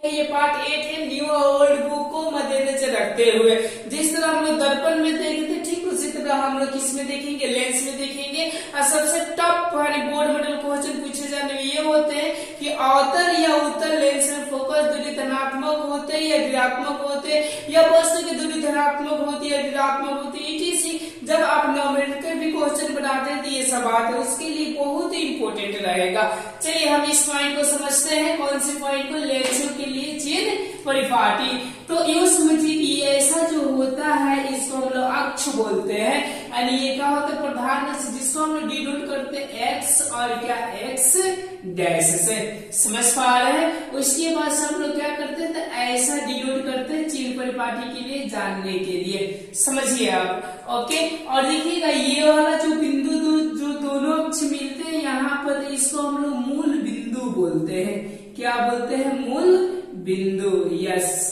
ये पार्ट 8 है न्यू और ओल्ड बुक को मद्देनजर रखते हुए। जिस तरह हम लोग दर्पण में देखे थे ठीक उसी तरह हम लोग किस में देखेंगे, लेंस में देखेंगे। और सबसे टफ बोर्ड मॉडल क्वेश्चन पूछे जाने में ये होते हैं कि अवतल या उत्तल लेंस में फोकस दूरी धनात्मक होते या ऋणात्मक होते, या वस्तु की दूरी धनात्मक होती है ऋणात्मक होती है, इटीसी। जब आप न्यूमेरिकल भी क्वेश्चन बनाते हैं तो ये सब बात है, उसके लिए बहुत ही इंपॉर्टेंट रहेगा। चलिए हम इस पॉइंट को समझते हैं। कौन से पॉइंट को? लेंसों के लिए चिन्ह परिपाटी। तो यूं समझिए कि ऐसा जो होता है इसको हम लोग अक्ष बोलते हैं। यानी ये क्या होता है? प्रधान अक्ष, जिसको हम लोग डिनोट करते हैं एक्स और क्या एक्स डैश से। समझ पा रहे हैं? उसके बाद हम लोग क्या करते हैं? तो ऐसा डिनोट करते हैं चिन्ह परिपाटी के लिए, जानने के लिए। समझिए आप। ओके। और देखिएगा ये वाला जो बिंदु जो दोनों अक्ष मिलते हैं यहाँ पर, इसको हम लोग मूल बिंदु बोलते हैं। क्या बोलते हैं? मूल बिंदु। यस।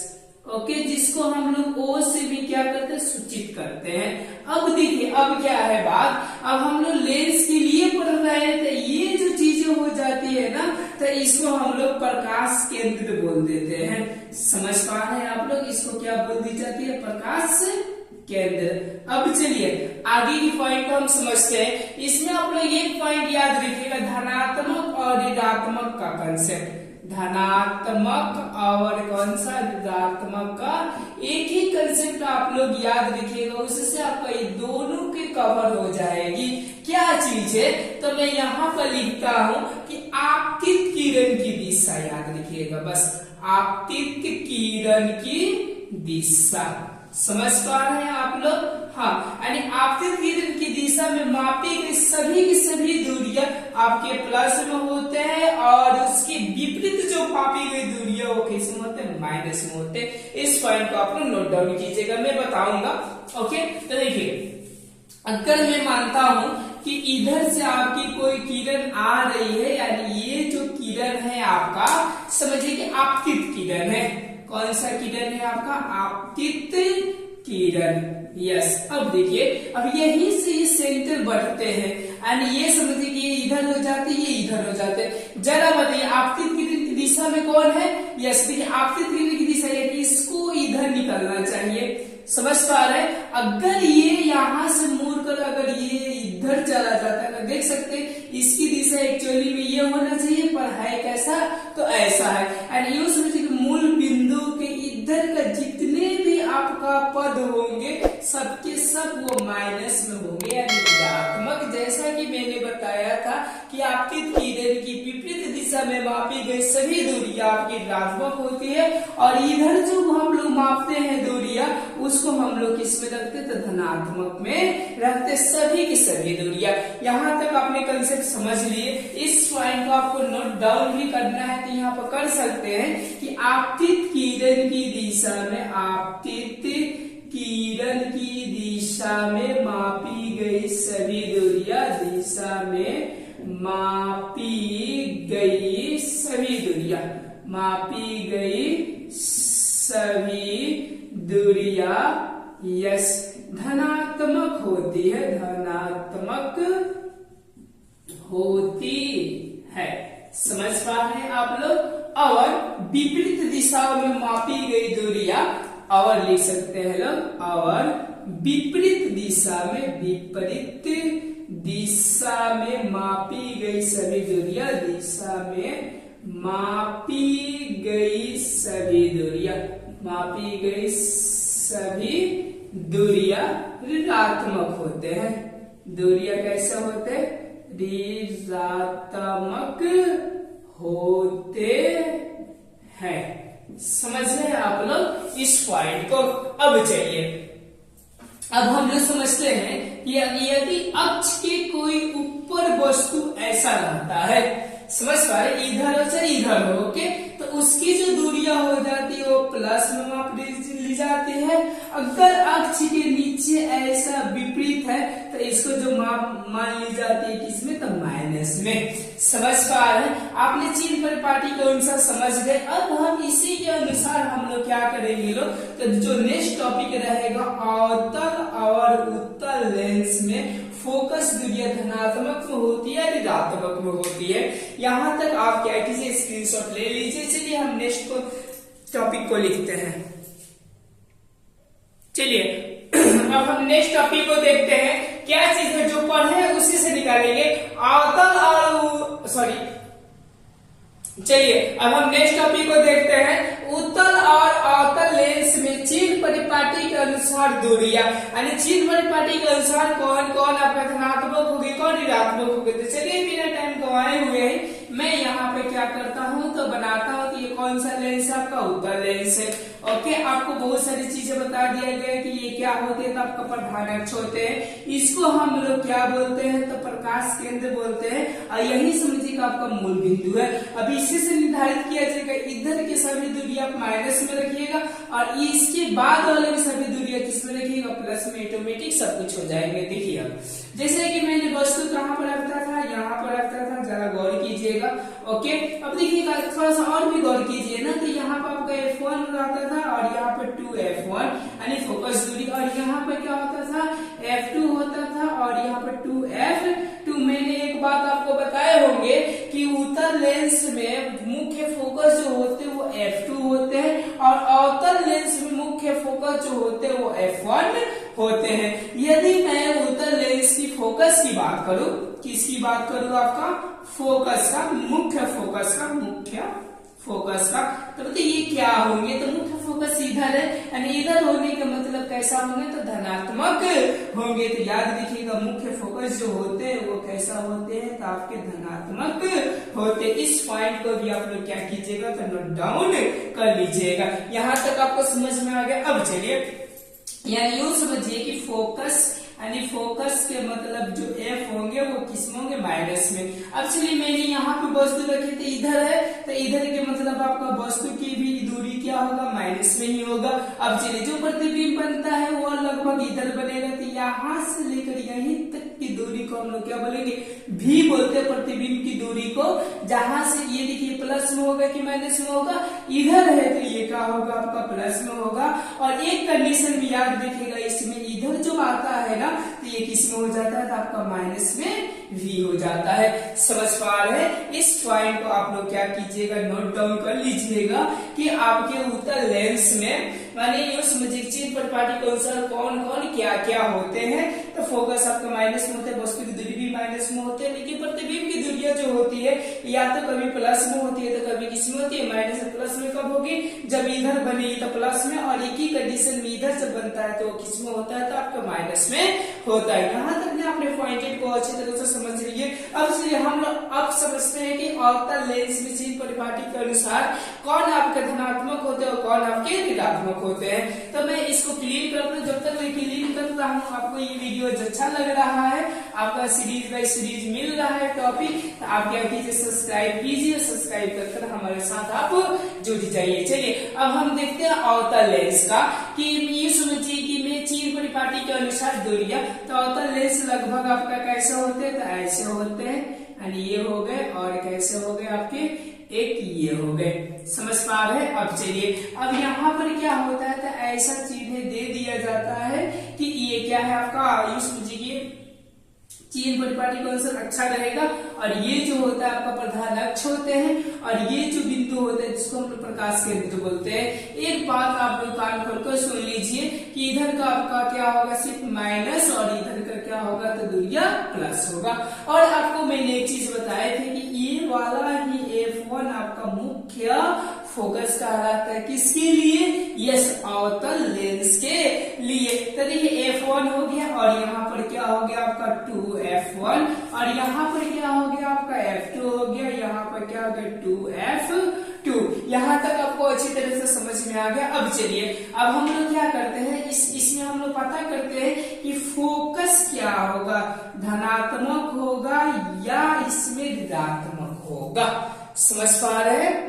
ओके। जिसको हम लोग ओ से भी क्या करते हैं? सूचित करते हैं। अब देखिए अब क्या है बात, अब हम लोग लेंस के लिए पढ़ रहे हैं तो ये जो चीजें हो जाती है ना, तो इसको हम लोग प्रकाश केंद्र बोल देते हैं। समझ पा रहे हैं आप लोग? इसको क्या बोल दी जाती है? प्रकाश केंद्र। अब चलिए आगे की पॉइंट को हम समझते हैं। इसमें आप लोग एक पॉइंट याद रखिएगा, धनात्मक और ऋणात्मक का कंसेप्ट। धनात्मक और कौन सा? ऋणात्मक का एक ही कंसेप्ट आप लोग याद रखिएगा, उससे आपका ये दोनों के कवर हो जाएगी। क्या चीज है? तो मैं यहाँ पर लिखता हूँ कि आपतित किरण की दिशा याद रखिएगा, बस आपतित किरण की दिशा। समझ पा रहे हैं आप लोग? हाँ। यानी आपतित किरण की दिशा में मापी गई सभी की सभी दूरियां आपके प्लस में होते हैं, और उसके विपरीत जो मापी गई दूरियां वो किस में होते हैं? माइनस में होते हैं। इस पॉइंट को आप लोग नोट डाउन कीजिएगा, मैं बताऊंगा। ओके। तो देखिए अगर मैं मानता हूं कि इधर से आपकी कोई किरण आ रही है, यानी ये जो किरण है आपका, समझिए कि आपतित किरण है। कौन सा किरण है आपका? आपतित किरण। यस। अब देखिए अब यहीं से ये सेंटर बढ़ते हैं, यानी ये समझिए कि ये इधर हो जाते हैं, ये इधर हो जाते हैं। जरा बताइए आपतित किरण की दिशा में कौन है? यस। देखिए आपतित किरण की दिशा है, इसको इधर निकलना चाहिए। समझ पा रहे हैं? अगर ये यहाँ से मुड़ कर अगर ये इधर चला जाता है तो देख सकते हैं इसकी दिशा एक्चुअली में ये होना चाहिए, पर है कैसा? तो ऐसा है। एंड यूं समझिए कि मूल बिंदु के इधर का जितने भी आपका पद होंगे सबके सब वो माइनस में होंगे, यानी ऋणात्मक। जैसा कि मैंने बताया था कि आपकी किरण की विपरीत दिशा में मापी गई सभी दूरियां आपकी ऋणात्मक होती है, और इधर जो हम लोग मापते हैं दूरियां उसको हम लोग किस में रखते? तो धनात्मक में रखते सभी की सभी दूरियां। यहाँ तक आपने कंसेप्ट समझ लिए। इस पॉइंट को आपको नोट डाउन भी करना है तो यहाँ पर कर सकते हैं कि आपतित किरण की दिशा में, आपतित किरण की दिशा में मापी गई सभी दूरियां, दिशा में मापी गई सभी दूरियां, मापी गई सभी दूरियां यस धनात्मक होती है, धनात्मक होती है। समझ पा रहे हैं आप लोग? और विपरीत दिशाओं में मापी गई दूरियां, और लिख सकते हैं लोग, और विपरीत दिशा में, विपरीत दिशा में मापी गई सभी दूरियां, दिशा में मापी गई सभी दूरियां, मापी गई सभी दूरियां ऋणात्मक होते हैं। दूरियां कैसे होते हैं? ऋणात्मक होते हैं। समझ रहे आप लोग इस पॉइंट को? अब चलिए अब हम लोग समझते हैं कि यदि अक्ष के कोई ऊपर वस्तु ऐसा रहता है, समझ पा रहे? इधर से इधर हो, ओके, तो उसकी जो दूरियां हो जाती है वो प्लस में माप ली जाती है। अगर अक्ष के नीचे ऐसा विपरीत है तो इसको जो माप मान ली जाती है किसमें? तो माइनस में। समझ पा रहे हैं? आपने चिन्ह परिपाटी के अनुसार समझ गए। अब हम इसी के अनुसार हम लोग क्या करेंगे लोग, तो जो नेक्स्ट टॉपिक रहेगा अवतल और उत्तल लेंस में फोकस दूरियां धनात्मक में होती है, ऋणात्मक में होती है। यहाँ तक आप क्या कीजिए? स्क्रीनशॉट ले लीजिए। चलिए हम नेक्स्ट को टॉपिक को लिखते हैं। चलिए अब हम नेक्स्ट टॉपिक को देखते हैं। क्या चीज है जो पढ़े उसी से निकालेंगे। अवतल और चलिए अब हम नेक्स्ट टॉपिक को देखते हैं। उत्तल और अवतल लेंस में चिन्ह परिपाटी के अनुसार दूरियां, यानी चिन्ह परिपाटी के अनुसार कौन कौन आपका धनात्मक होगी, कौन ऋणात्मक होगी। तो चलिए बिना टाइम गंवाए हुए मैं यहाँ पे क्या करता हूँ तो बनाता हूँ कि ये कौन सा लेंस है, आपका उत्तल लेंस है। ओके, आपको बहुत सारी चीजें बता दिया गया कि ये क्या होते हैं। तो आपका प्रधान अक्ष होते हैं, इसको हम लोग क्या बोलते हैं तो प्रकाश केंद्र बोलते हैं, और यही समझिएगा आपका मूल बिंदु है। अब इसी से निर्धारित किया जाएगा इधर की सभी दूरी आप माइनस में रखिएगा, और इसके बाद वाले भी सभी दूरियां किसमें रखिएगा, प्लस में। ऑटोमेटिक सब कुछ हो जाएंगे। देखिए अब जैसे कि मैंने वस्तु कहाँ पर रखता था, यहाँ पर रखता था, जरा गौर कीजिएगा। ओके, अब देखिएगा थोड़ा सा और भी गौर कीजिए ना, तो यहाँ पर आपका F1 रहता था और यहाँ पर 2F1 यानी फोकस दूरी, और यहाँ पर क्या होता था F2 होता था और यहाँ पर 2F2। मैंने एक बात आपको बताए होंगे कि उत्तल लेंस में मुख्य फोकस जो होते हैं वो F2 होते हैं, और अवतल लेंस में मुख्य फोकस जो होते हैं वो F1 होते हैं। यदि मैं उत्तल लेंस की फोकस की बात करूं, किसकी बात करूं, आपका फोकस का, मुख्य फोकस का, तो बताइए ये क्या होंगे। तो मुख्य फोकस इधर है, यानी इधर होने का मतलब कैसा होंगे तो धनात्मक होंगे। तो याद रखिएगा मुख्य फोकस जो होते हैं वो कैसा होते हैं तो आपके धनात्मक होते हैं। इस पॉइंट को भी आप लोग क्या कीजिएगा तो नोट डाउन कर लीजिएगा। यहाँ तक आपको समझ में आ गया। अब चलिए यानी यूं समझिए कि फोकस यानी फोकस के मतलब जो F होंगे वो किसमें होंगे, माइनस में। अब चलिए मैंने यहाँ पे वस्तु रखी थी, इधर है, तो इधर के मतलब आपका वस्तु की भी दूरी क्या होगा, माइनस में ही होगा। अब चलिए जो प्रतिबिंब बनता है वो लगभग इधर बनेगा, तो यहाँ से लेकर यहीं तक की दूरी को हम लोग क्या बोलेंगे, भी बोलते हैं प्रतिबिंब की दूरी को। जहां से ये देखिए प्लस में होगा कि माइनस में होगा, इधर है तो ये क्या होगा आपका प्लस में होगा। और एक कंडीशन भी याद रखिएगा, इसमें इधर जो आता है ना तो ये किस में हो जाता है तो आपका माइनस में भी हो जाता है। समझ पा रहे हैं। इस पॉइंट को आप लोग क्या कीजिएगा, नोट डाउन कर लीजिएगा कि आपके उत्तल लेंस में माने चिन्ह परिपाटी के अनुसार कौन कौन क्या क्या होते हैं। तो फोकस आपका माइनस में होता है, वस्तु की दूरी भी माइनस में होते हैं, लेकिन प्रतिबिंब की दूरियां जो होती है या तो कभी प्लस में होती है तो कभी किस में होती है, माइनस से प्लस में। कब होगी, जब इधर बनेगी तो प्लस में, और एक ही कंडीशन में इधर से बनता है तो किस में होता है तो आपका माइनस में होता है। यहाँ तक ने आपने पॉइंटेड को अच्छी तरह से समझ लीजिए। अब चलिए हम लोग अब समझते हैं कि अवतल लेंस में चिन्ह परिपाटी के अनुसार कौन आपके धनात्मक होते हैं और कौन आपके ऋणात्मक होते हैं। तो मैं इसको क्लीन कर दूं। जब तक मैं क्लीन कर रहा हूँ, आपको ये वीडियो अच्छा लग रहा है, आपका सीरीज बाय सीरीज मिल रहा है टॉपिक, तो आप क्या कीजिए, सब्सक्राइब कीजिए। सब्सक्राइब कर हमारे साथ आप जुड़ जाइए। चलिए अब हम देखते हैं अवतल लेंस का, कि ये समझिए कि मैं चिन्ह परिपाटी के अनुसार दूरियां, तो अवतल लेंस लगभग आपका कैसे होते हैं तो ऐसे होते हैं, यानी ये हो गए, और कैसे हो गए आपके एक ये हो गए। समझ पा रहे हैं। अब चलिए अब यहाँ पर क्या होता है तो ऐसा चिन्ह दे दिया जाता है कि ये क्या है आपका, ये समझिए चिन्ह परिपाटी के अनुसार अच्छा रहेगा, और ये जो होता है आपका प्रधान अक्ष होते हैं, और ये जो बिंदु होते हैं जिसको हम लोग प्रकाश केंद्र बोलते हैं। एक बात आप लोग कान खोलकर सुन लीजिए कि इधर का आपका क्या होगा, सिर्फ माइनस, और इधर का क्या होगा तो दूरिया प्लस होगा। और आपको मैंने एक चीज बताए थे कि ये वाला ही F1 आपका मुख्य फोकस कहलाता है, किसके लिए, यस अवतल लेंस के लिए। तो देखिए F1 हो गया, और यहाँ पर क्या हो गया आपका 2F1, और यहाँ पर क्या हो गया आपका F2 हो गया, यहाँ पर क्या हो गया 2F2। यहाँ तक आपको अच्छी तरह से समझ में आ गया। अब चलिए अब हम लोग क्या करते हैं, इसमें हम लोग पता करते हैं कि फोकस क्या होगा, धनात्मक होगा या इसमें ऋणात्मक होगा। समझ पा रहे हैं।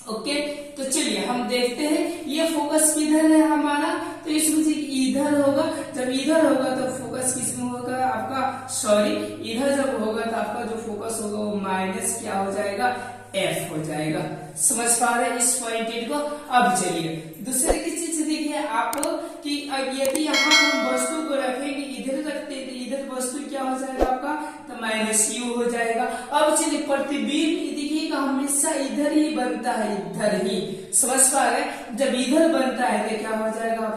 ओके, तो चलिए हम देखते हैं ये फोकस किधर है हमारा, तो इसमें से इधर होगा। जब इधर होगा तो फोकस किसमें होगा आपका, सॉरी इधर जब होगा तो आपका जो फोकस होगा वो माइनस क्या हो जाएगा, F हो जाएगा। समझ पा रहे हैं इस पॉइंटेड को। अब चलिए दूसरे की चीज देखिए आप कि अब यदि यहाँ हम वस्तु को रखेंगे, इधर रखते हैं तो इधर वस्तु क्या हो जाएगा आपका तो माइनस U हो जाएगा। अब चलिए प्रतिबिंब देखिए देखिएगा हमेशा इधर ही बनता है, इधर ही। समझ पा रहे हैं? जब इधर बनता है तो क्या हो जाएगा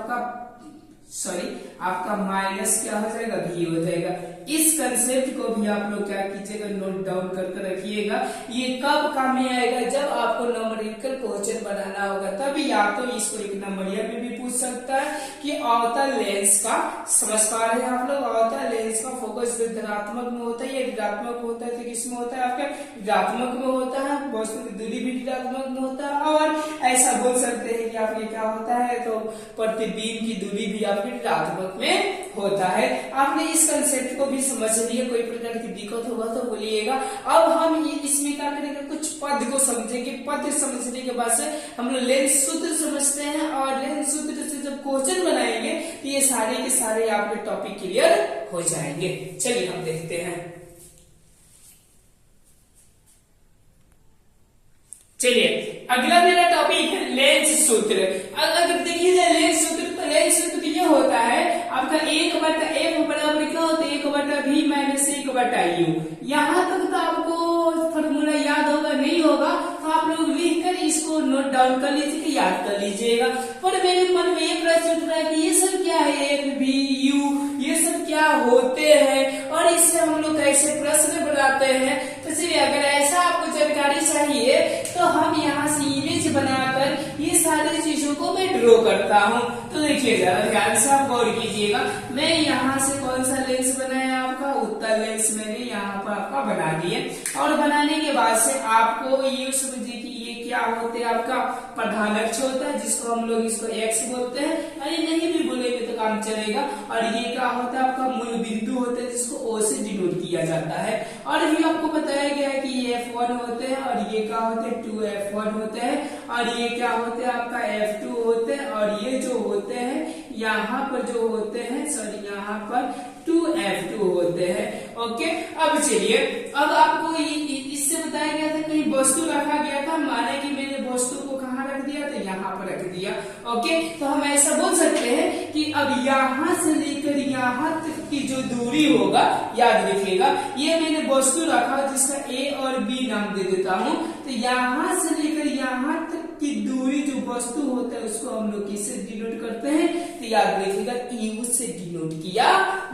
आपका माइनस क्या हो जाएगा, भी हो जाएगा। इस कंसेप्ट को भी आप लोग क्या कीजिएगा, नोट डाउन करके रखिएगा। ये कब काम में आएगा, जब आपको न्यूमेरिकल क्वेश्चन बनाना होगा, तभी या तो इसको एक नंबरिया में भी पूछ सकता है कि अवतल लेंस का, समझ पा रहे हैं आप लोग, अवतल लेंस का फोकस धनात्मक में होता है या ऋणात्मक होता है, तो किसमें होता है आपका ऋणात्मक में होता है, वस्तु की दूरी भी ऋणात्मक में होता है। और ऐसा बोल सकते हैं कि आपके क्या होता है, तो प्रतिबिंब की दूरी भी आपके ऋणात्मक में होता है। आपने इस कंसेप्ट को भी समझ लिया, कोई प्रकार की दिक्कत होगा तो बोलिएगा। अब हम इसमें क्या करेंगे, कुछ पद को समझेंगे। पद समझने के बाद से हम लोग लेंस सूत्र समझते हैं, और लेंस सूत्र से जब क्वेश्चन बनाएंगे तो ये सारे के सारे आपके टॉपिक क्लियर हो जाएंगे। चलिए हम देखते हैं। चलिए अगला मेरा टॉपिक है लेंस सूत्र। अगर देखिए जाए लेंस सूत्र, तो लेंस सूत्र ये होता है आपका 1/f बराबर क्या होता है, 1/v माइनस 1/u। यहाँ तक तो आपको फॉर्मूला याद होगा, नहीं होगा तो आप लोग लिख कर इसको नोट डाउन कर लीजिए, याद कर लीजिएगा। पर मेरे मन में ये प्रश्न उठ रहा है कि ये सब क्या है, f v u ये सब क्या होते हैं, और इससे हम लोग कैसे प्रश्न बनाते हैं। तो चलिए अगर ऐसा आपको जानकारी चाहिए तो हम यहाँ से इमेज बनाकर ये सारी चीजों को मैं ड्रॉ करता हूँ। तो देखिए जरा ध्यान से आप गौर कीजिएगा। मैं यहाँ से कौन सा लेंस बनाया आपका, उत्तल लेंस मैंने यहाँ पर आपका बना दिए, और बनाने के बाद से आपको ये समझिए कि ये क्या होते हैं, आपका प्रधान अक्ष होता है, जिसको हम लोग इसको एक्स बोलते हैं, अरे नहीं भी बोलेंगे तो काम चलेगा। और ये क्या होता है, आपका मूल बिंदु होता है, जिसको ओ से डिनोट किया जाता है। और भी आपको बताया गया है कि ये F1 होते हैं, और ये क्या होते हैं 2F1 होते हैं, और ये क्या होते हैं आपका F2 होते हैं, और ये जो होते हैं यहाँ पर जो होते हैं यहाँ पर 2F2 होते हैं। ओके, अब चलिए, अब आपको इससे बताया गया था कहीं वस्तु रखा गया था, माने कि मैंने वस्तु को कहाँ रख दिया, तो यहाँ पर रख दिया। ओके, तो हम ऐसा बोल सकते हैं कि अब यहाँ से लेकर यहाँ तक की जो दूरी होगा, याद रखिएगा, ये मैंने वस्तु रखा जिसका ए और बी नाम दे देता हूँ। तो यहाँ से लेकर यहाँ तक की दूरी जो वस्तु होता है उसको हम लोग किससे डिनोट करते हैं, तो याद रखिएगा यू से डिनोट किया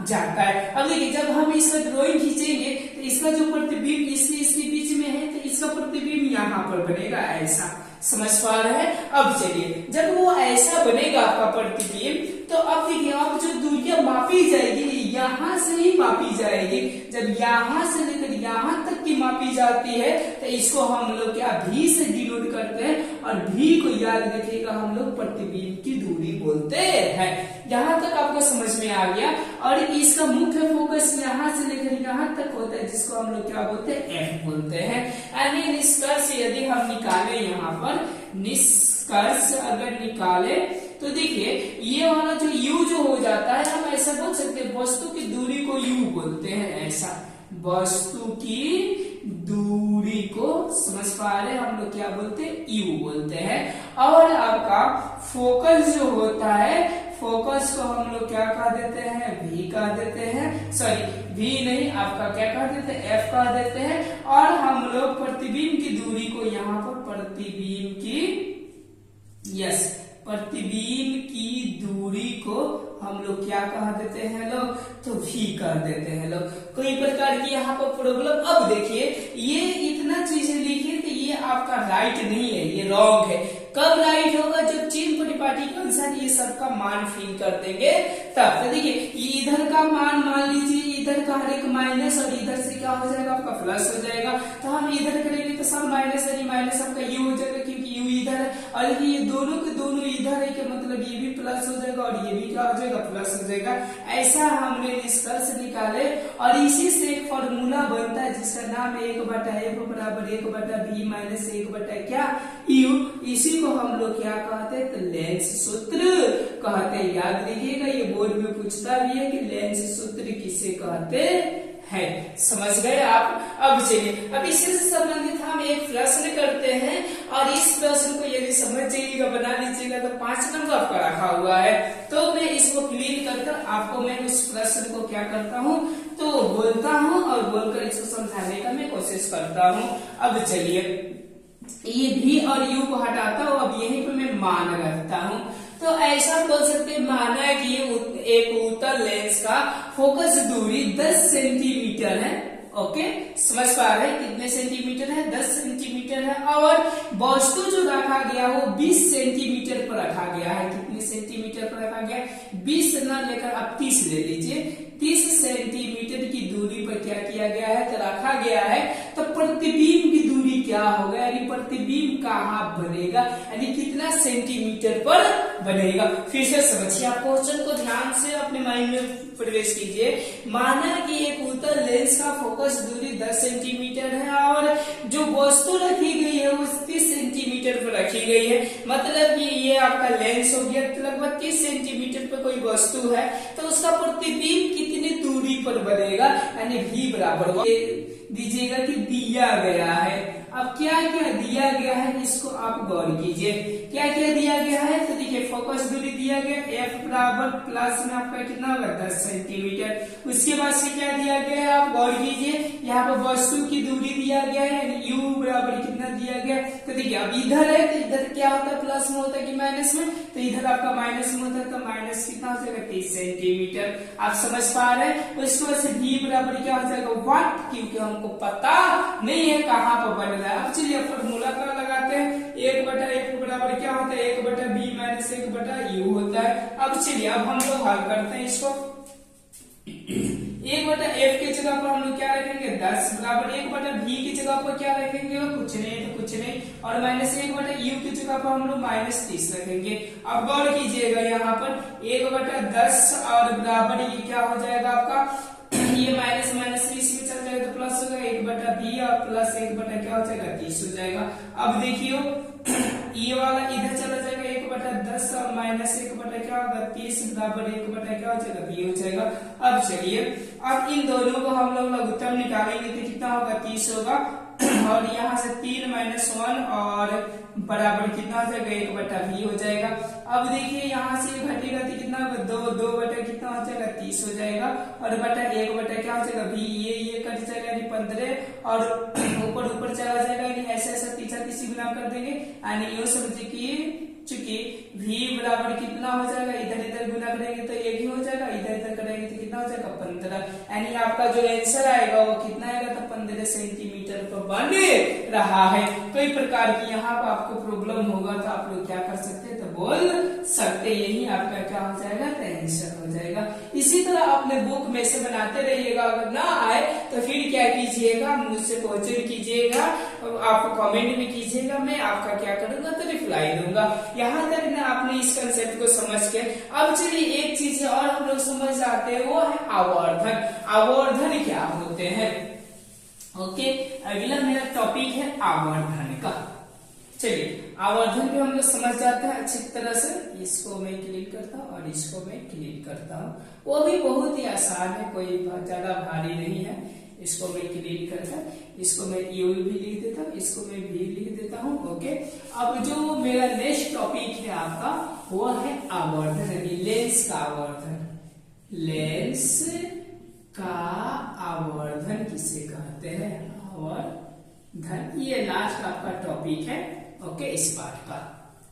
जाता है। अब देखिए जब हम इसका ड्राइंग खींचेंगे तो इसका जो प्रतिबिंब इसके बीच में है, तो इसका प्रतिबिंब यहाँ पर बनेगा, ऐसा समझ पा रहे हैं। अब चलिए जब वो ऐसा बनेगा आपका प्रतिबिंब, तो अब देखिए अब जो दूरियां मापी जाएगी यहाँ से ही मापी जाएगी। जब यहाँ से लेकर यहाँ तक की मापी जाती है तो इसको हम लोग क्या भी से डिनोट करते हैं, और भी को याद रखिएगा हम लोग प्रतिबिंब की दूरी बोलते हैं। यहाँ तक आपको समझ में आ गया। और इसका मुख्य फोकस यहाँ से लेकर यहाँ तक होता है, जिसको हम लोग क्या बोलते हैं, एफ बोलते हैं। यानी निष्कर्ष यदि हम निकाले, यहाँ पर निष्कर्ष अगर निकाले तो देखिए ये वाला जो u जो हो जाता है, हम ऐसा बोल सकते हैं वस्तु की दूरी को u बोलते हैं, ऐसा वस्तु की दूरी को समझ पा रहे हैं हम लोग क्या बोलते हैं, u बोलते हैं। और आपका फोकस जो होता है, फोकस को हम लोग क्या कह देते हैं, v कह देते हैं, सॉरी v नहीं, आपका क्या कह देते हैं, f कह देते हैं। और हम लोग प्रतिबिंब की दूरी को यहाँ पर प्रतिबिंब की दूरी को हम लोग क्या कह देते हैं लोग, तो v कर देते हैं लोग। कोई प्रकार की यहाँ पर प्रॉब्लम। अब देखिए ये इतना चीजें लिखिए तो ये आपका राइट नहीं है, ये रॉन्ग है। कब राइट होगा, जब चिन्ह परिपाटी के अनुसार ये सबका मान फिल कर देंगे तब। तो देखिए इधर का मान लीजिए, इधर का हर एक माइनस, और इधर से क्या हो जाएगा आपका प्लस हो जाएगा। तो हम इधर करेंगे तो सब माइनस है, माइनस आपका ये हो जाएगा क्योंकि यू इधर है, और ये दोनों के दोनों इधर है, कि मतलब ये भी प्लस हो जाएगा और ये भी क्या हो जाएगा, प्लस हो जाएगा। ऐसा हमने निष्कर्ष निकाले, और इसी से एक फॉर्मूला बनता है जिसका नाम है 1/f बराबर 1/v माइनस 1/ क्या u। इसी को हम लोग क्या कहते हैं, तो लेंस सूत्र कहते हैं। याद रखिएगा, ये बोर्ड में पूछता भी है कि लेंस सूत्र किसे कहते है। समझ गए आप? अब चलिए, अब इससे संबंधित हम एक प्रश्न करते हैं और इस प्रश्न को यदि समझ जाइएगा, बना लीजिएगा तो 5 नंबर आपका रखा हुआ है। तो मैं इसको क्लियर कर आपको मैं उस प्रश्न को क्या करता हूँ तो बोलता हूँ और बोलकर इसको समझाने का मैं कोशिश करता हूँ। अब चलिए, ये भी और यू को हटाता हूँ, अब यहीं पे मैं मान रखता हूँ। तो ऐसा बोल सकते हैं, माना कि एक उत्तल लेंस का फोकस दूरी 10 सेंटीमीटर है। ओके, समझ पा रहे हैं कितने सेंटीमीटर है? 10 सेंटीमीटर है। और वस्तु जो रखा गया वो 20 सेंटीमीटर पर रखा गया है। कितने सेंटीमीटर पर रखा गया? 20 न लेकर आप 30 ले लीजिए। 30 सेंटीमीटर की दूरी पर क्या किया गया है तो रखा गया है। तो प्रतिबिंब की दूरी क्या होगा, यानी प्रतिबिंब कहाँ बनेगा, यानी कितना सेंटीमीटर पर बनेगा। फिर से समझिए, आप क्वेश्चन को ध्यान से अपने माइंड में प्रवेश कीजिए। माना कि एक उत्तल लेंस का फोकस दूरी 10 सेंटीमीटर है और जो वस्तु रखी गई है वो 30 सेंटीमीटर पर रखी गई है। मतलब कि ये आपका लेंस हो गया, लगभग 30 सेंटीमीटर पर कोई वस्तु है तो उसका प्रतिबिंब कितनी दूरी पर बनेगा, यानी v बराबर दीजिएगा कि दिया गया है। अब क्या क्या दिया गया है इसको आप गौर कीजिए। क्या क्या दिया गया है तो देखिए, फोकस दूरी दिया गया f बराबर प्लस में आपका कितना होगा 10 सेंटीमीटर। उसके बाद से क्या दिया गया है आप गौर कीजिए, यहाँ पर वस्तु की दूरी दिया गया है, u बराबर कितना दिया गया। तो देखिए, अब इधर है तो इधर क्या होता है, प्लस में होता है कि माइनस में, तो इधर आपका माइनस में होता है तो माइनस कितना हो जाएगा 30 सेंटीमीटर। आप समझ पा रहे हैं। उसके बाद से v बराबर क्या हो जाएगा 1, क्योंकि हमको पता नहीं है कहाँ पर बन रहा है। अब चलिए फॉर्मूला का लगाते हैं। 1/f बराबर क्या होता है 1/b माइनस 1/u होता है। अब चलिए, अब हम लोग हल करते हैं इसको। 1/f की जगह पर हम लोग क्या रखेंगे 10 बराबर 1/b की जगह पर क्या रखेंगे कुछ नहीं तो कुछ नहीं, और माइनस 1/u की जगह पर हम लोग माइनस 30 रखेंगे। अब गौर कीजिएगा, यहाँ पर 1/10 और बराबर ये क्या हो जाएगा आपका, ये माइनस माइनस 30 में चल जाएगा तो प्लस हो जाएगा 1/b और प्लस 1/ क्या हो जाएगा 30 हो जाएगा। अब देखियो, ये वाला इधर चला जाएगा 1/10 और माइनस 1/ क्या होगा 30 बराबर 1/ क्या हो जाएगा b हो जाएगा। अब चलिए, अब इन दोनों को हम लोग लघुत्तम निकालेंगे तो कितना होगा 30 होगा, और यहाँ से 3 - 1 और बराबर कितना हो जाएगा 1/b हो जाएगा। अब देखिए, यहाँ से घटेगा तो कितना होगा 2 बटा कितना हो जाएगा 30 हो जाएगा, और बटा 1/ क्या हो जाएगा b, ये कट जाएगा यानी 15, और ऊपर चला जाएगा यानी ऐसा तीसरा तीसरी गुना कर देंगे, यानी ये समझिए कि चूंकि v बराबर कितना हो जाएगा, इधर गुना करेंगे तो 1 ही हो जाएगा, इधर करेंगे तो कितना हो जाएगा 15, यानी आपका जो आंसर आएगा वो कितना आएगा तो 15 सेंटीमीटर पर बन रहा है। कोई प्रकार की यहाँ पर आपको प्रॉब्लम होगा तो आप लोग क्या कर सकते हैं तो बोल सकते, यही आपका क्या हो जाएगा तो आंसर हो जाएगा। इसी तरह अपने बुक में से बनाते रहिएगा, अगर ना आए तो फिर क्या कीजिएगा, मुझसे क्वेश्चन कीजिएगा, आप कमेंट में कीजिएगा, मैं आपका क्या करूंगा तो रिप्लाई दूंगा। यहाँ तक ना आपने इस कंसेप्ट को समझ के। अब चलिए, एक चीज और हम लोग समझ जाते हैं, वो है आवर्धन। आवर्धन क्या होते हैं? ओके, अगला मेरा टॉपिक है आवर्धन का। चलिए, आवर्धन को हम लोग समझ जाते हैं अच्छी तरह से। इसको मैं क्लिक करता हूँ और इसको मैं क्लिक करता हूँ, वो भी बहुत ही आसान है, कोई ज्यादा भारी नहीं है। इसको मैं क्लिक करता, इसको मैं यू भी लिख देता हूँ, इसको मैं भी लिख देता हूँ। ओके, अब जो मेरा नेक्स्ट टॉपिक है आपका वो है आवर्धन, यानी लेंस का आवर्धन। लेंस का आवर्धन किसे कहते हैं? आवर्धन, ये लास्ट आपका टॉपिक है ओके इस पार्ट का।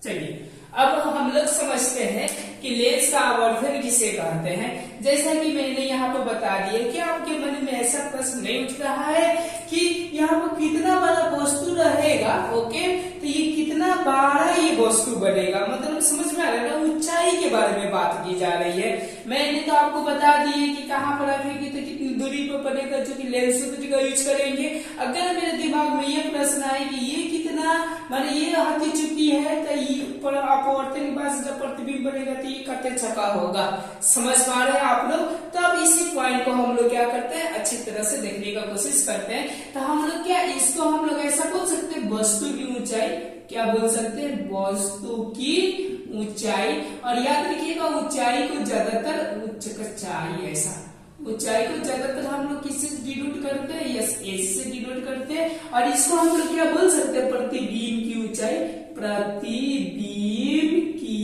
चलिए, अब हम लोग समझते हैं कि लेंस का आवर्धन किसे कहते हैं। जैसा कि मैंने यहाँ पर बता दिया कि आपके मन में ऐसा प्रश्न नहीं उठ रहा है कि यहाँ पर कितना बड़ा वस्तु रहेगा, ओके, तो ये कितना बड़ा ये वस्तु बनेगा, मतलब समझ में आ रहा है ना, ऊंचाई के बारे में बात की जा रही है। मैंने तो आपको बता दी है कि कहाँ पर रखेंगे तो कितनी दूरी पर बनेगा, जो कि लेंस की जगह यूज करेंगे। अगर मेरे दिमाग में ये प्रश्न आए कि ये कितना माने ये हटी चुकी है, तो ये अपवर्तन के बाद जब प्रतिबिंब बनेगा तो ये कटे छका होगा। समझ पा रहे हैं आप लोग? तो अब इसी पॉइंट को हम लोग क्या करते हैं, अच्छी तरह से देखने का कोशिश करते हैं। तो हम लोग क्या इसको हम लोग ऐसा बोल सकते हैं, वस्तु की ऊंचाई, क्या बोल सकते हैं, वस्तु की ऊंचाई। और याद रखिएगा, ऊंचाई को ज्यादातर उच्च चाहिए, ऐसा ऊंचाई को ज्यादातर हम लोग किससे डिनोट करते हैं, यस एच से डिनोट करते हैं। और इसको हम लोग क्या बोल सकते हैं, प्रतिबिंब की ऊंचाई, प्रतिबिंब की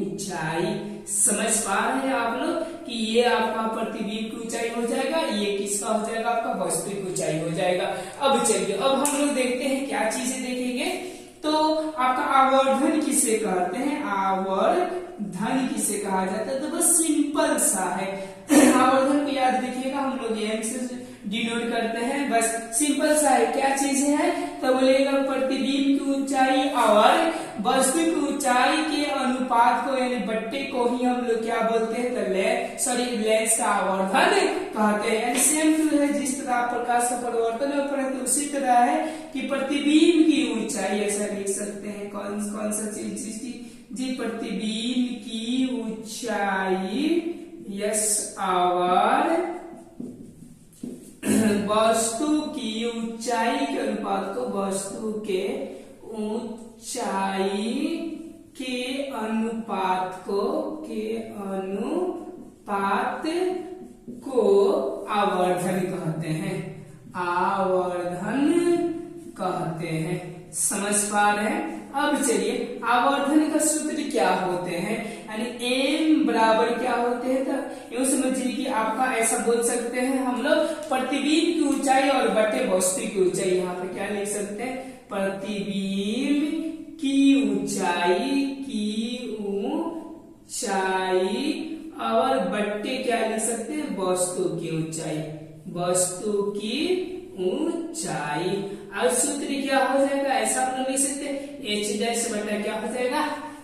ऊंचाई। समझ पा रहे हैं आप लोग कि ये आपका प्रतिबिंब की ऊंचाई हो जाएगा, ये किसका हो जाएगा, आपका वास्तविक ऊंचाई हो जाएगा। अब चलिए अब हम लोग देखते हैं क्या चीजें देखेंगे। तो आपका आवर्धन किसे कहते हैं, आवर्धन किसे कहा जाता है, तो बस सिंपल सा है। आवर्धन को याद रखिएगा, हम लोग एम से डिनोट करते हैं, बस सिंपल सा है। क्या चीज है, तो बोलेगा प्रतिबिंब की ऊंचाई और वास्तविक ऊंचाई के अनुपात को यानी बट्टे को ही हम लोग क्या बोलते हैं, तो लेंस का आवर्धन कहते हैं। यानी सेम टू है, जिस तरह प्रकाश का परिवर्तन होता है तो उसी तरह है कि प्रतिबिंब की ऊंचाई, ऐसा लिख सकते हैं। कौन सा चीज जी, प्रतिबिंब की ऊंचाई, यस आवर वस्तु की ऊंचाई के अनुपात को, वस्तु के ऊंचाई के अनुपात को आवर्धन कहते हैं, आवर्धन कहते हैं। समझ पा रहे हैं। अब चलिए आवर्धन का सूत्र क्या होते हैं, यानी एम बराबर क्या होते हैं, तो यूं समझिए कि आपका ऐसा बोल सकते हैं हम लोग, प्रतिबिंब की ऊंचाई और बटे वस्तु की ऊंचाई। यहाँ पे क्या लिख सकते हैं, प्रतिबिंब की ऊंचाई और बट्टे क्या लिख सकते हैं, वस्तु की ऊंचाई, वस्तु की ऊंचाई। और सूत्र क्या हो जाएगा, ऐसा आप लोग लिख सकते हैं, एच डैश बटा क्या हो जाएगा,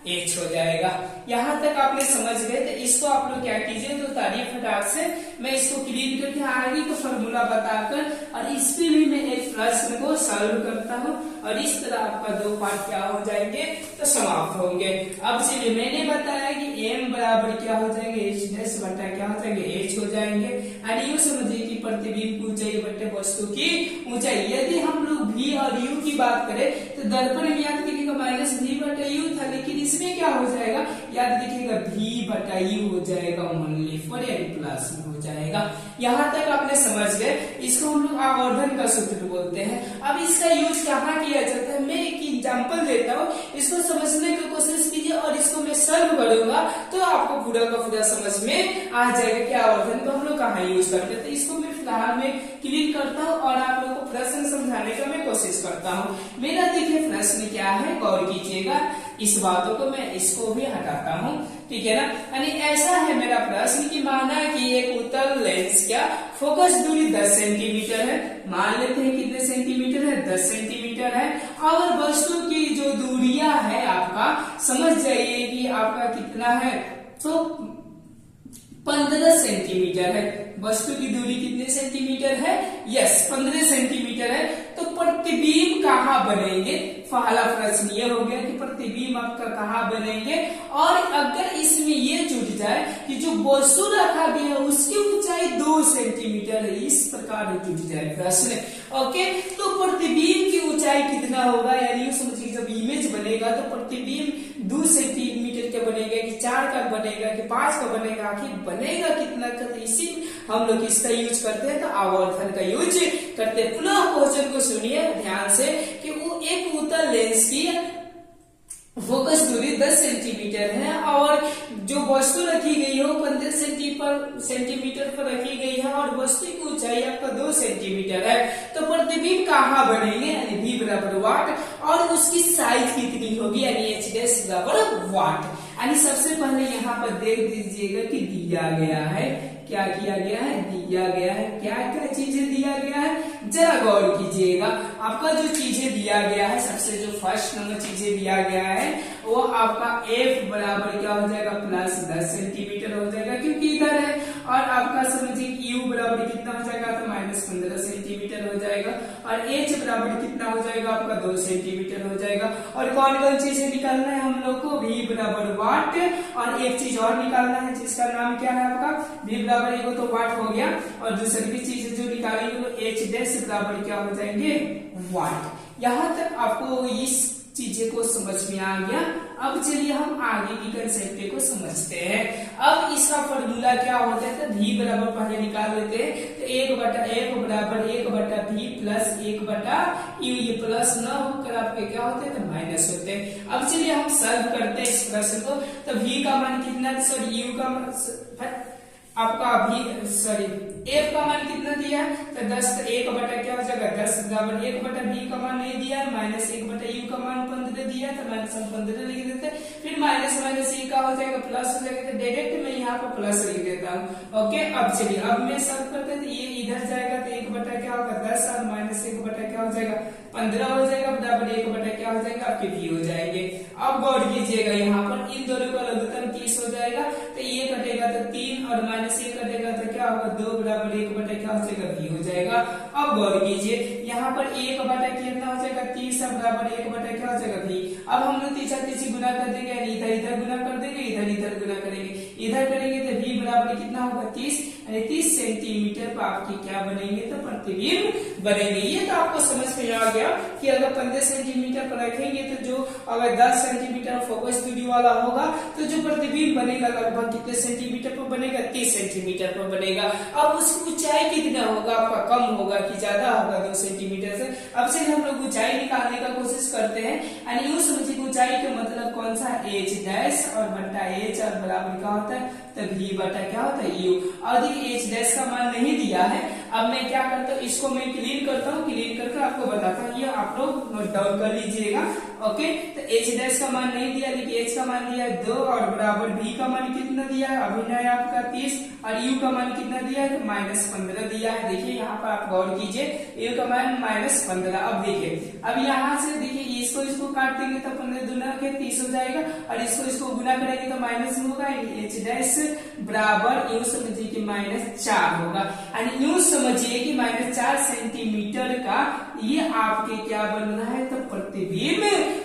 एच हो जाएगा। यहाँ तक आपने समझ गए। तो इसको आप लोग क्या कीजिए, तो तारीफ फटाक से मैं इसको क्लीन करके आगे तो फॉर्मूला बताकर और इस पे भी मैं एक प्रश्न को सॉल्व करता हूँ और इस तरह आपका दो पार्ट क्या हो जाएंगे, तो समाप्त होंगे। अब चलिए मैंने बताया कि एम बराबर क्या हो जाएंगे, एच डैश बटा क्या हो जाएंगे, एच हो जाएंगे। और यू समझिए कि प्रतिबिंब की ऊंचाई बटे वस्तु की ऊंचाई। यदि हम लोग v और u की बात करें तो दर्पण में याद करिएगा माइनस v बटा u था, लेकिन इसमें क्या हो जाएगा, याद रखिएगा v बटा u हो जाएगा ओनली फॉर यानी प्लस में हो जाएगा। यहाँ तक आपने समझ गए। इसको हम लोग आवर्धन का सूत्र बोलते हैं। अब इसका यूज कहाँ किया जाता है, मैं एक एग्जांपल देता हूँ, इसको समझने की कोशिश कीजिए और इसको मैं सॉल्व करूंगा तो आपको पूरा का पूरा समझ में आ जाएगा कि आवर्धन को हम लोग कहाँ यूज करते हैं। तो इसको मैं फिलहाल में क्लिक करता हूँ और आप लोगों को प्रश्न समझाने का मैं कोशिश करता हूँ। मेरा देखिए प्रश्न क्या है, गौर कीजिएगा इस बातों को, मैं इसको भी हटाता हूँ, ठीक है ना। यानी ऐसा है मेरा प्रश्न कि माना कि एक उत्तल लेंस क्या फोकस दूरी 10 सेंटीमीटर है, मान लेते हैं कितने सेंटीमीटर है, 10 सेंटीमीटर है। और वस्तु की जो दूरियां है आपका समझ जाइए कि आपका कितना है, तो 15 सेंटीमीटर है। वस्तु की दूरी कितने सेंटीमीटर है, यस 15 सेंटीमीटर है। तो प्रतिबिंब कहाँ बनेंगे, पहला प्रश्न ये हो गया कि प्रतिबिंब आपका कहाँ बनेंगे। और अगर इसमें ये जुट जाए कि जो वस्तु रखा गया है उसकी ऊंचाई 2 सेंटीमीटर है, इस प्रकार जुट जाए प्रश्न, ओके। तो प्रतिबिंब की ऊंचाई कितना होगा, यानी समझिए जब इमेज बनेगा तो प्रतिबिंब 2 सेंटीमीटर का बनेगा कि 4 का बनेगा कि 5 का बनेगा, आखिर बनेगा कितना का, तो इसी हम लोग इसका यूज करते हैं, तो आवर्धन का यूज करते हैं। पुनः क्वेश्चन को सुनिए ध्यान से कि वो एक उत्तल लेंस की फोकस दूरी 10 सेंटीमीटर है और जो वस्तु रखी गई हो 15 सेंटीमीटर पर रखी गई है और वस्तु की ऊंचाई आपका 2 सेंटीमीटर है। तो प्रतिबिंब कहाँ बनेंगे, यानी v बराबर वाट, और उसकी साइज कितनी होगी, यानी एच डैश बराबर वाट। यानी सबसे पहले यहाँ पर देख दीजिएगा कि दिया गया है, क्या किया गया है, दिया गया है, क्या क्या चीजें दिया गया है, जरा गौर कीजिएगा। आपका जो चीजें दिया गया है, सबसे जो फर्स्ट नंबर चीजें दिया गया है वो आपका f बराबर क्या हो जाएगा, प्लस 10 सेंटीमीटर हो जाएगा क्योंकि इधर है। और आपका समझिए u बराबर कितना हो जाएगा, तो माइनस 15 सेंटीमीटर हो जाएगा। और h बराबर कितना हो जाएगा, आपका 2 सेंटीमीटर हो जाएगा। और कौन कौन चीजें निकालना है हम लोग को, v बराबर वाट, और एक चीज और निकालना है जिसका नाम क्या है आपका, v बराबर एगो तो वाट हो गया और दूसरी भी चीजें जो निकालेंगे वो h डैश बराबर क्या हो जाएंगे, वाट। यहाँ तक आपको इस चीजें को समझ में आ गया। अब चलिए हम आगे की कंसेप्ट को समझते हैं। अब इसका फॉर्मूला क्या होता है, तो v बराबर पहले निकाल लेते हैं। तो 1/f बराबर 1/v प्लस 1/u, ये प्लस न होकर आपके क्या होते हैं, तो माइनस होते हैं। अब चलिए हम सॉल्व करते हैं इस प्रश्न को। तो v का मान कितना, सॉरी u का आपका भी सॉरी f का मान कितना दिया है, तो 10, तो 1 क्या हो जाएगा 10 बराबर 1/v का मान नहीं दिया, माइनस 1/u का मान 15 दिया, तो माइनस हम 15 लिख देते हैं। फिर माइनस माइनस ये क्या हो जाएगा, प्लस हो जाएगा, तो डायरेक्ट मैं यहाँ पर प्लस लिख देता हूँ। ओके, अब चलिए अब मैं सॉल्व करते हैं। तो ये इधर जाएगा, तो 1 क्या होगा 10 और माइनस 1 क्या हो जाएगा 15 हो जाएगा, बराबर 1 क्या हो जाएगा आपके v हो जाएंगे। अब गौर कीजिएगा यहाँ पर इन दोनों का लघुत्तम 30 हो जाएगा, तो ये कटेगा तो 3 और माइनस 1 कटेगा तो क्या होगा 2, बराबर 1 क्या हो जाएगा v हो जाएगा। अब गौर कीजिए यहाँ पर 1 कितना हो जाएगा 30 और बराबर 1 क्या हो जाएगा v। अब हम लोग तीसरा तीसरी गुना कर देंगे, यानी इधर इधर गुना कर देंगे, इधर इधर गुना करेंगे, इधर करेंगे तो v बराबर कितना होगा 30, यानी 30 सेंटीमीटर पर आपकी क्या बनेंगे, तो प्रतिबिंब बनेंगे। ये तो आपको समझ में आ गया कि अगर 15 सेंटीमीटर पर रखेंगे तो जो अगर 10 सेंटीमीटर फोकस दूरी वाला होगा तो जो प्रतिबिंब बनेगा लगभग कितने सेंटीमीटर पर बनेगा, 30 सेंटीमीटर पर बनेगा। अब उसकी ऊंचाई कितना होगा आपका, कम होगा कि ज्यादा होगा 2 सेंटीमीटर से। अब चलिए हम लोग ऊंचाई निकालने का कोशिश करते हैं, यानी यूं समझिए ऊंचाई का मतलब कौन सा h डैश और बट्टा h और बराबर क्या होता है, तो v बटा क्या होता है u। और देखिए h डैश का मान नहीं दिया है। अब मैं क्या करता हूँ, इसको मैं क्लीन करता हूँ, क्लीन करके आपको बताता हूँ, ये आप लोग नोट डाउन कर लीजिएगा। ओके, तो h डैश का मान नहीं दिया, लेकिन h का मान दिया है 2 और बराबर v का मान कितना दिया है, अभिनय आपका 30 और u का मान कितना दिया है, तो -15 दिया है। देखिए यहाँ पर आप गौर कीजिए, u का मान -15। अब देखिए, अब यहाँ से देखिए इसको काट देंगे तो 15 दूना के 30 हो जाएगा, और इसको गुना करेंगे तो माइनस में होगा, h डैश बराबर यूं समझिए कि -4 होगा। यानी यूं समझिए कि -4 सेंटीमीटर का ये आपके क्या बन रहा है, तो प्रतिबिंब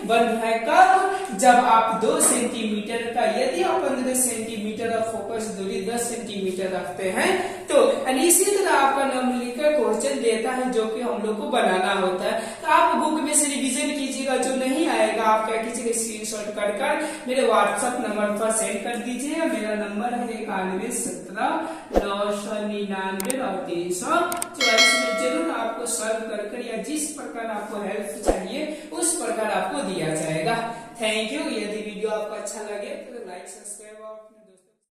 बन रहा है। कब, जब आप 2 सेंटीमीटर का, यदि आप 15 सेंटीमीटर और फोकस दूरी 10 सेंटीमीटर रखते हैं तो इसी तरह आपका नंबर क्वेश्चन देता है जो कि हम लोग को बनाना होता है। तो आप बुक में से रिवीजन कीजिएगा, जो नहीं आएगा आप क्या कीजिएगा स्क्रीनशॉट कर मेरे व्हाट्सएप नंबर पर सेंड कर दीजिएगा। मेरा नंबर है 9117 999 और 344 में जरूर आपको सॉल्व कर या जिस प्रकार आपको हेल्प चाहिए उस प्रकार आपको दिया जाएगा। Thank you. यदि वीडियो आपको अच्छा लगे तो लाइक सब्सक्राइब